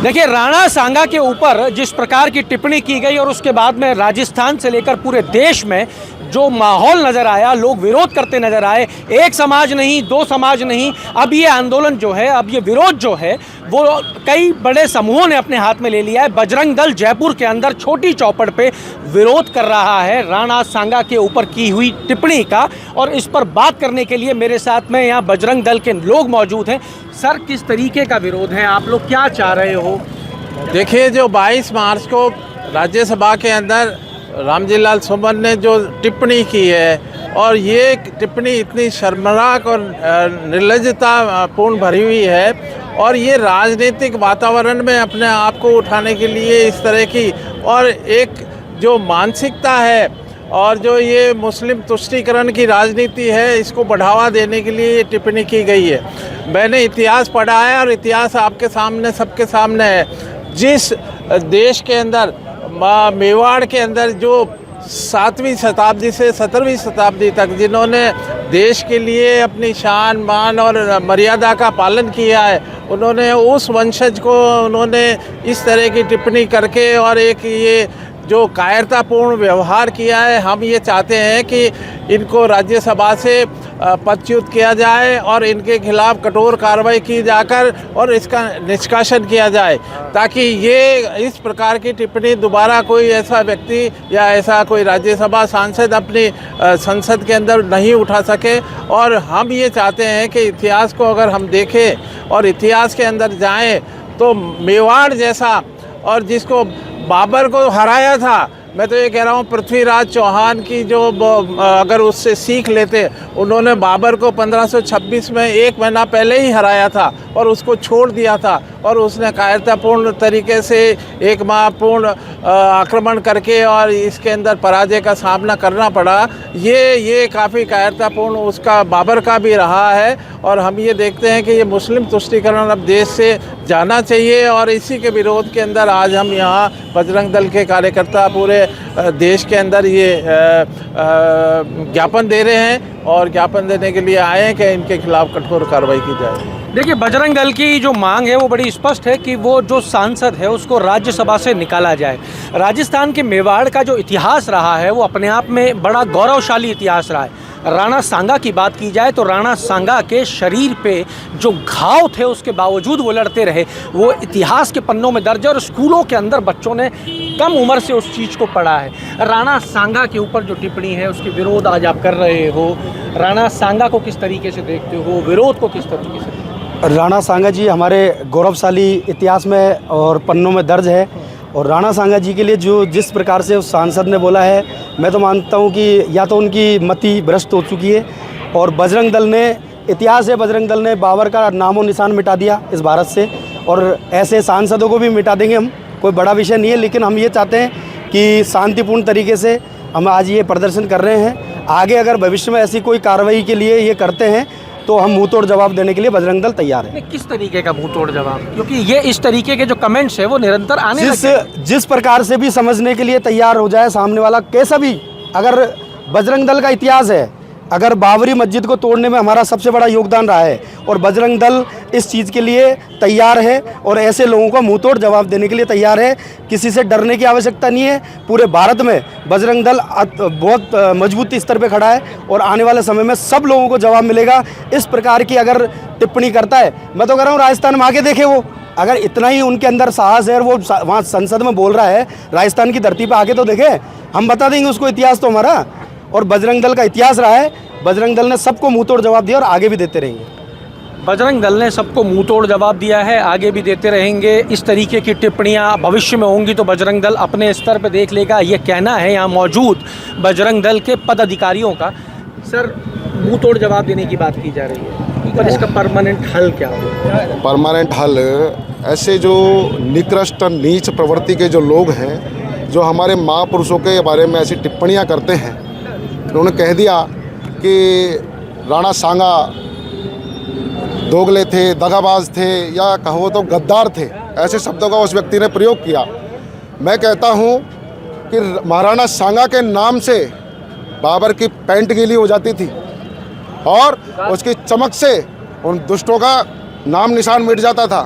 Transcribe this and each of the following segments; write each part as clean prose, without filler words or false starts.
देखिए, राणा सांगा के ऊपर जिस प्रकार की टिप्पणी की गई और उसके बाद में राजस्थान से लेकर पूरे देश में जो माहौल नज़र आया, लोग विरोध करते नज़र आए। एक समाज नहीं, दो समाज नहीं, अब ये आंदोलन जो है, अब ये विरोध जो है वो कई बड़े समूहों ने अपने हाथ में ले लिया है। बजरंग दल जयपुर के अंदर छोटी चौपड़ पे विरोध कर रहा है राणा सांगा के ऊपर की हुई टिप्पणी का, और इस पर बात करने के लिए मेरे साथ में यहाँ बजरंग दल के लोग मौजूद हैं। सर, किस तरीके का विरोध है, आप लोग क्या चाह रहे हो? देखिए, जो 22 मार्च को राज्यसभा के अंदर रामजी लाल सुमन ने जो टिप्पणी की है, और ये टिप्पणी इतनी शर्मनाक और निर्लज्जतापूर्ण भरी हुई है, और ये राजनीतिक वातावरण में अपने आप को उठाने के लिए इस तरह की, और एक जो मानसिकता है और जो ये मुस्लिम तुष्टीकरण की राजनीति है, इसको बढ़ावा देने के लिए ये टिप्पणी की गई है। मैंने इतिहास पढ़ा है और इतिहास आपके सामने, सबके सामने है। जिस देश के अंदर मेवाड़ के अंदर जो 7वीं शताब्दी से 17वीं शताब्दी तक जिन्होंने देश के लिए अपनी शान, मान और मर्यादा का पालन किया है, उन्होंने उस वंशज को उन्होंने इस तरह की टिप्पणी करके और एक ये जो कायरतापूर्ण व्यवहार किया है, हम ये चाहते हैं कि इनको राज्यसभा से पदच्युत किया जाए और इनके खिलाफ कठोर कार्रवाई की जाकर और इसका निष्कासन किया जाए, ताकि ये इस प्रकार की टिप्पणी दोबारा कोई ऐसा व्यक्ति या ऐसा कोई राज्यसभा सांसद अपनी संसद के अंदर नहीं उठा सके। और हम ये चाहते हैं कि इतिहास को अगर हम देखें और इतिहास के अंदर जाएं, तो मेवाड़ जैसा, और जिसको बाबर को हराया था, मैं तो ये कह रहा हूँ पृथ्वीराज चौहान की जो अगर उससे सीख लेते, उन्होंने बाबर को 1526 में 1 महीना पहले ही हराया था और उसको छोड़ दिया था, और उसने कायरतापूर्ण तरीके से एक महत्वपूर्ण आक्रमण करके और इसके अंदर पराजय का सामना करना पड़ा। ये काफ़ी कायरतापूर्ण उसका बाबर का भी रहा है, और हम ये देखते हैं कि ये मुस्लिम तुष्टीकरण अब देश से जाना चाहिए, और इसी के विरोध के अंदर आज हम यहाँ बजरंग दल के कार्यकर्ता पूरे देश के अंदर ये ज्ञापन दे रहे हैं, और ज्ञापन देने के लिए आए हैं कि इनके खिलाफ कठोर कार्रवाई की जाए। देखिए, बजरंग दल की जो मांग है वो बड़ी स्पष्ट है कि वो जो सांसद है उसको राज्यसभा से निकाला जाए। राजस्थान के मेवाड़ का जो इतिहास रहा है वो अपने आप में बड़ा गौरवशाली इतिहास रहा है। राणा सांगा की बात की जाए तो राणा सांगा के शरीर पे जो घाव थे उसके बावजूद वो लड़ते रहे, वो इतिहास के पन्नों में दर्ज है, और स्कूलों के अंदर बच्चों ने कम उम्र से उस चीज़ को पढ़ा है। राणा सांगा के ऊपर जो टिप्पणी है उसके विरोध आज आप कर रहे हो। राणा सांगा को किस तरीके से देखते हो, विरोध को किस तरीके से? राणा सांगा जी हमारे गौरवशाली इतिहास में और पन्नों में दर्ज है, और राणा सांगा जी के लिए जो जिस प्रकार से उस सांसद ने बोला है, मैं तो मानता हूं कि या तो उनकी मति भ्रष्ट हो चुकी है, और बजरंग दल ने, इतिहास है, बजरंग दल ने बाबर का नामो निशान मिटा दिया इस भारत से, और ऐसे सांसदों को भी मिटा देंगे हम, कोई बड़ा विषय नहीं है। लेकिन हम ये चाहते हैं कि शांतिपूर्ण तरीके से हम आज ये प्रदर्शन कर रहे हैं। आगे अगर भविष्य में ऐसी कोई कार्रवाई के लिए ये करते हैं तो हम मुंह तोड़ जवाब देने के लिए बजरंग दल तैयार है। किस तरीके का मुंह तोड़ जवाब? क्योंकि ये इस तरीके के जो कमेंट्स है वो निरंतर आने जिस प्रकार से भी समझने के लिए तैयार हो जाए सामने वाला, कैसा भी, अगर बजरंग दल का इतिहास है, अगर बाबरी मस्जिद को तोड़ने में हमारा सबसे बड़ा योगदान रहा है, और बजरंग दल इस चीज़ के लिए तैयार है और ऐसे लोगों को मुंह तोड़ जवाब देने के लिए तैयार है। किसी से डरने की आवश्यकता नहीं है। पूरे भारत में बजरंग दल बहुत मजबूत स्तर पे खड़ा है, और आने वाले समय में सब लोगों को जवाब मिलेगा। इस प्रकार की अगर टिप्पणी करता है, मैं तो कह रहा हूँ राजस्थान में आके देखे, वो अगर इतना ही उनके अंदर साहस है और वो वहाँ संसद में बोल रहा है, राजस्थान की धरती पर आके तो देखे, हम बता देंगे उसको इतिहास तो हमारा और बजरंग दल का इतिहास रहा है। बजरंग दल ने सबको मुंह तोड़ जवाब दिया और आगे भी देते रहेंगे। बजरंग दल ने सबको मुंह तोड़ जवाब दिया है, आगे भी देते रहेंगे। इस तरीके की टिप्पणियां भविष्य में होंगी तो बजरंग दल अपने स्तर पर देख लेगा, ये कहना है यहाँ मौजूद बजरंग दल के पदाधिकारियों का। सर, मुंह तोड़ जवाब देने की बात की जा रही है, पर इसका परमानेंट हल क्या होगा? परमानेंट हल, ऐसे जो निकृष्ट नीच प्रवृत्ति के जो लोग हैं, जो हमारे महापुरुषों के बारे में ऐसी टिप्पणियां करते हैं, उन्होंने कह दिया कि राणा सांगा दोगले थे, दगाबाज थे, या कहो तो गद्दार थे, ऐसे शब्दों का उस व्यक्ति ने प्रयोग किया। मैं कहता हूं कि महाराणा सांगा के नाम से बाबर की पैंट गीली हो जाती थी, और उसकी चमक से उन दुष्टों का नाम निशान मिट जाता था।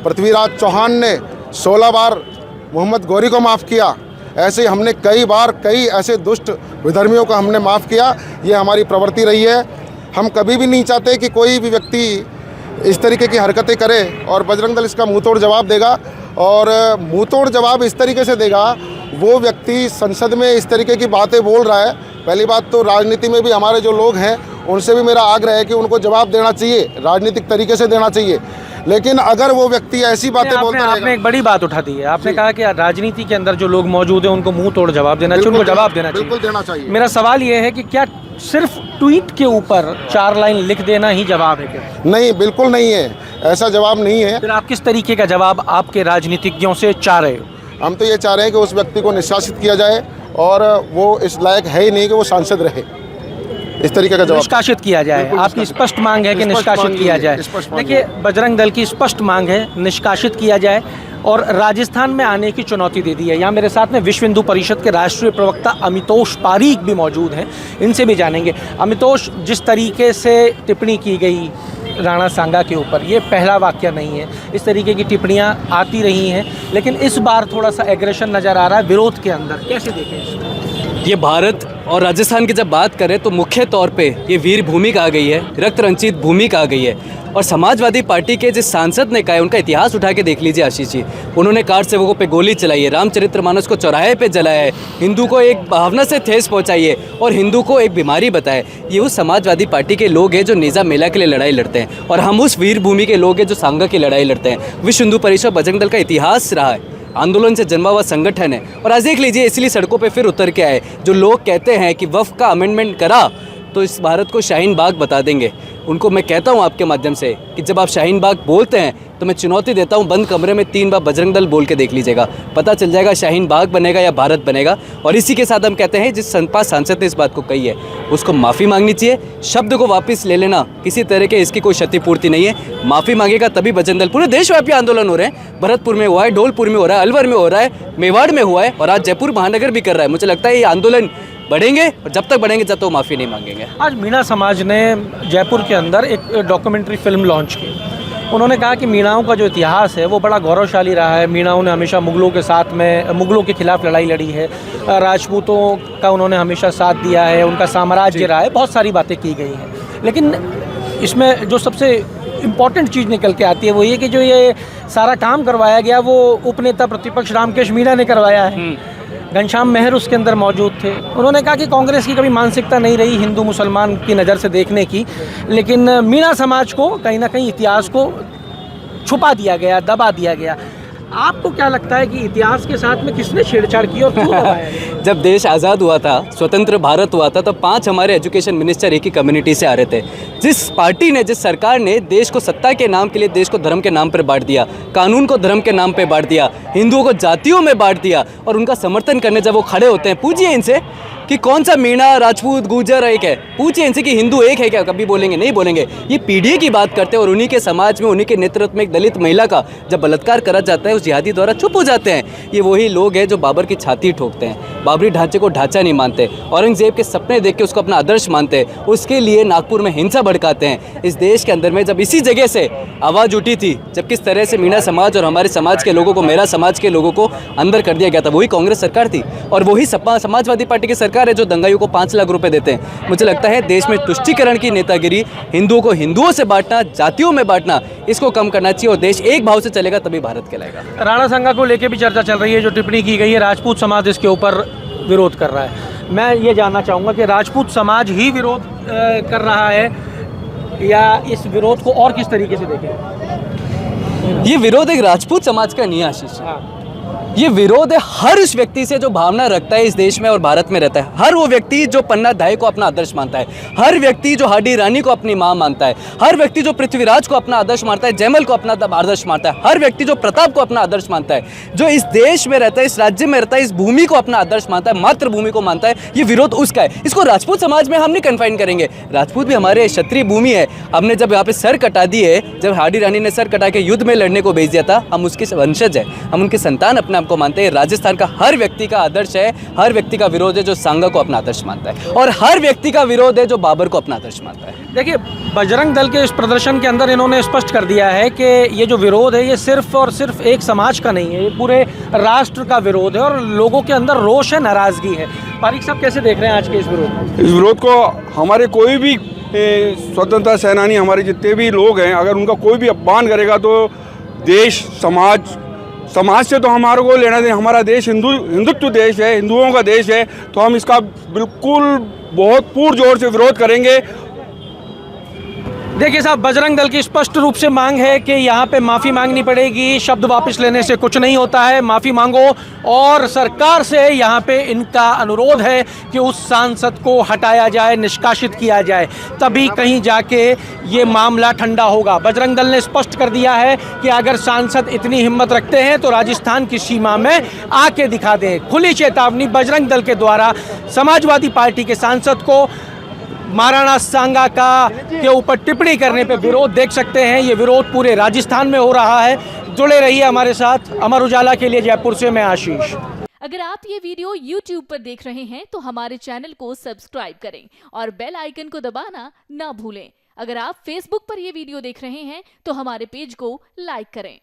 पृथ्वीराज चौहान ने 16 बार मोहम्मद गौरी को माफ़ किया, ऐसे हमने कई बार कई ऐसे दुष्ट विधर्मियों को हमने माफ़ किया। ये हमारी प्रवृत्ति रही है। हम कभी भी नहीं चाहते कि कोई भी व्यक्ति इस तरीके की हरकतें करे, और बजरंग दल इसका मुंह तोड़ जवाब देगा। और मुंह तोड़ जवाब इस तरीके से देगा, वो व्यक्ति संसद में इस तरीके की बातें बोल रहा है। पहली बात तो राजनीति में भी हमारे जो लोग हैं उनसे भी मेरा आग्रह है कि उनको जवाब देना चाहिए, राजनीतिक तरीके से देना चाहिए। लेकिन अगर वो व्यक्ति ऐसी बातें बोलता रहेगा। आपने एक बड़ी बात उठा दी है। आपने कहा कि राजनीति के अंदर जो लोग मौजूद हैं उनको मुंह तोड़ जवाब देना चाहिए, उनको जवाब देना चाहिए। बिल्कुल देना चाहिए। मेरा सवाल ये है कि क्या सिर्फ ट्वीट के ऊपर 4 लाइन लिख देना ही जवाब है क्या? नहीं, बिल्कुल नहीं है, ऐसा जवाब नहीं है। फिर आप किस तरीके का जवाब आपके राजनीतिज्ञों से चाह रहे हो? हम तो ये चाह रहे हैं कि उस व्यक्ति को निष्कासित किया जाए, और वो इस लायक है ही नहीं कि वो सांसद रहे। इस तरीके का जवाब निष्कासित किया जाए। आपकी स्पष्ट मांग है कि निष्कासित किया जाए। देखिए, बजरंग दल की स्पष्ट मांग है निष्कासित किया जाए, और राजस्थान में आने की चुनौती दे दी है। यहाँ मेरे साथ में विश्व हिंदू परिषद के राष्ट्रीय प्रवक्ता अमितोष पारीक भी मौजूद हैं, इनसे भी जानेंगे। अमितोष, जिस तरीके से टिप्पणी की गई राणा सांगा के ऊपर, ये पहला वाक्य नहीं है, इस तरीके की टिप्पणियाँ आती रही हैं, लेकिन इस बार थोड़ा सा एग्रेशन नज़र आ रहा है विरोध के अंदर। कैसे देखें इसको? ये भारत और राजस्थान की जब बात करें तो मुख्य तौर पे ये वीर भूमि आ गई है, रक्त रंजित भूमि आ गई है। और समाजवादी पार्टी के जिस सांसद ने कहा है, उनका इतिहास उठा के देख लीजिए आशीष जी। उन्होंने कार सेवकों पे गोली चलाई है, रामचरितमानस को चौराहे पे जलाया है, हिंदू को एक भावना से ठेस पहुंचाई है और हिंदू को एक बीमारी बताया। ये उस समाजवादी पार्टी के लोग हैं जो नेजा मेला के लिए लड़ाई लड़ते हैं, और हम उस वीर भूमि के लोग हैं जो सांगा की लड़ाई लड़ते हैं। विश्व हिंदू परिषद बजरंग दल का इतिहास रहा है, आंदोलन से जन्मा हुआ संगठन है। और आज देख लीजिए, इसलिए सड़कों पे फिर उतर के आए। जो लोग कहते हैं कि वक्फ का अमेंडमेंट करा तो इस भारत को शाहीन बाग बता देंगे, उनको मैं कहता हूं आपके माध्यम से कि जब आप शाहीन बाग बोलते हैं तो मैं चुनौती देता हूं, बंद कमरे में 3 बार बजरंग दल बोल के देख लीजिएगा, पता चल जाएगा शाहीन बाग बनेगा या भारत बनेगा। और इसी के साथ हम कहते हैं, जिस संपा सांसद ने इस बात को कही है उसको माफ़ी मांगनी चाहिए। शब्द को वापस ले लेना किसी तरह के इसकी कोई क्षतिपूर्ति नहीं है। माफ़ी मांगेगा तभी बजरंग दल। पूरे देशव्यापी आंदोलन हो रहे हैं, भरतपुर में हुआ है, धौलपुर में हो रहा है, अलवर में हो रहा है, मेवाड़ में हुआ है, और आज जयपुर महानगर भी कर रहा है। मुझे लगता है ये आंदोलन बढ़ेंगे, और जब तक बढ़ेंगे जब तक माफ़ी नहीं मांगेंगे। आज मीणा समाज ने जयपुर के अंदर एक डॉक्यूमेंट्री फिल्म लॉन्च की। उन्होंने कहा कि मीणाओं का जो इतिहास है वो बड़ा गौरवशाली रहा है। मीणाओं ने हमेशा मुगलों के साथ में, मुगलों के खिलाफ लड़ाई लड़ी है, राजपूतों का उन्होंने हमेशा साथ दिया है, उनका साम्राज्य रहा है, बहुत सारी बातें की गई हैं। लेकिन इसमें जो सबसे इम्पॉर्टेंट चीज़ निकल के आती है वो ये कि जो ये सारा काम करवाया गया वो उपनेता प्रतिपक्ष रामकेश मीणा ने करवाया है। घनश्याम मेहर उसके अंदर मौजूद थे। उन्होंने कहा कि कांग्रेस की कभी मानसिकता नहीं रही हिंदू मुसलमान की नज़र से देखने की, लेकिन मीणा समाज को कहीं ना कहीं इतिहास को छुपा दिया गया, दबा दिया गया। आपको क्या लगता है कि इतिहास के साथ में किसने छेड़छाड़ की और क्यों दबाया गया? जब देश आज़ाद हुआ था, स्वतंत्र भारत हुआ था, तो 5 हमारे एजुकेशन मिनिस्टर एक ही कम्युनिटी से आ रहे थे। जिस पार्टी ने, जिस सरकार ने देश को सत्ता के नाम के लिए देश को धर्म के नाम पर बांट दिया, कानून को धर्म के नाम पर बांट दिया, हिंदुओं को जातियों में बांट दिया, और उनका समर्थन करने जब वो खड़े होते हैं, पूछिए इनसे कि कौन सा मीणा, राजपूत, गुर्जर एक है, पूछिए इनसे कि हिंदू एक है क्या, कभी बोलेंगे नहीं बोलेंगे। ये पीढ़ी की बात करते हैं, और उन्हीं के समाज में, उन्हीं के नेतृत्व में एक दलित महिला का जब बलात्कार करा जाता है, उस जिहादी द्वारा चुप हो जाते हैं। ये वही लोग हैं जो बाबर की छाती ठोकते हैं, बाबरी ढांचे को ढांचा नहीं मानते, औरंगजेब के सपने देख के उसको अपना आदर्श मानते हैं, उसके लिए नागपुर में हिंसा भड़काते हैं। इस देश के अंदर में जब इसी जगह से आवाज़ उठी थी, जब किस तरह से मीणा समाज और हमारे समाज के लोगों को, मेरा समाज के लोगों को अंदर कर दिया गया था, वही कांग्रेस सरकार थी। और वही समाजवादी पार्टी की सरकार है जो दंगाइयों को 5 लाख रुपए देते हैं। मुझे लगता है देश में तुष्टीकरण की नेतागिरी, हिंदुओं को हिंदुओं से बांटना, जातियों में बांटना, इसको कम करना चाहिए, और देश एक भाव से चलेगा तभी भारत कहलाएगा। राणा सांगा को लेकर भी चर्चा चल रही है, जो टिप्पणी की गई है, राजपूत समाज इसके ऊपर विरोध कर रहा है। मैं ये जानना चाहूँगा कि राजपूत समाज ही विरोध कर रहा है या इस विरोध को और किस तरीके से देखें? ये विरोध एक राजपूत समाज का नहीं है आशीष। हाँ। ये विरोध है हर उस व्यक्ति से जो भावना रखता है इस देश में और भारत में रहता है। हर वो व्यक्ति जो पन्ना धाय को अपना आदर्श मानता है, हर व्यक्ति जो हाडी रानी को अपनी मां मानता है, हर व्यक्ति जो पृथ्वीराज को अपना आदर्श मानता है, जयमल को अपना आदर्श मानता है, हर व्यक्ति जो प्रताप को अपना आदर्श मानता है, जो इस देश में रहता है, इस राज्य में रहता है, इस भूमि को अपना आदर्श मानता है, मातृभूमि को मानता है, ये विरोध उसका है। इसको राजपूत समाज में हम नहीं कन्फाइन करेंगे। राजपूत भी हमारे क्षत्रिय भूमि है। हमने जब यहाँ पे सर कटा दिए, जब हाडी रानी ने सर कटा के युद्ध में लड़ने को भेज दिया था, हम उसके वंशज हैं, हम उनके संतान अपना नाम को मानते हैं। राजस्थान का हर व्यक्ति का आदर्श है, हर व्यक्ति का विरोध है जो सांगा को अपना आदर्श मानता है, और हर व्यक्ति का विरोध है जो बाबर को अपना आदर्श मानता है। देखिए, बजरंग दल के इस प्रदर्शन के अंदर इन्होंने स्पष्ट कर दिया है कि ये जो विरोध है ये सिर्फ और सिर्फ एक समाज का नहीं है, ये पूरे राष्ट्र का विरोध है और लोगों के अंदर रोष है, नाराजगी है। पारिक साहब कैसे देख रहे हैं आज के इस विरोध को? इस विरोध को हमारे कोई भी स्वतंत्रता सेनानी, हमारे जितने भी लोग हैं, अगर उनका कोई भी अपमान करेगा तो देश समाज से तो हमारे को लेना देना। हमारा देश हिंदुत्व देश है, हिंदुओं का देश है, तो हम इसका बिल्कुल बहुत पुरजोर से विरोध करेंगे। देखिए साहब, बजरंग दल की स्पष्ट रूप से मांग है कि यहाँ पे माफ़ी मांगनी पड़ेगी, शब्द वापस लेने से कुछ नहीं होता है, माफ़ी मांगो। और सरकार से यहाँ पे इनका अनुरोध है कि उस सांसद को हटाया जाए, निष्कासित किया जाए, तभी कहीं जाके ये मामला ठंडा होगा। बजरंग दल ने स्पष्ट कर दिया है कि अगर सांसद इतनी हिम्मत रखते हैं तो राजस्थान की सीमा में आके दिखा दें। खुली चेतावनी बजरंग दल के द्वारा समाजवादी पार्टी के सांसद को महाराणा सांगा के ऊपर टिप्पणी करने पे विरोध देख सकते हैं। ये विरोध पूरे राजस्थान में हो रहा है। जुड़े रहिए हमारे साथ। अमर उजाला के लिए जयपुर से मैं आशीष। अगर आप ये वीडियो YouTube पर देख रहे हैं तो हमारे चैनल को सब्सक्राइब करें और बेल आइकन को दबाना ना भूलें। अगर आप Facebook पर ये वीडियो देख रहे हैं तो हमारे पेज को लाइक करें।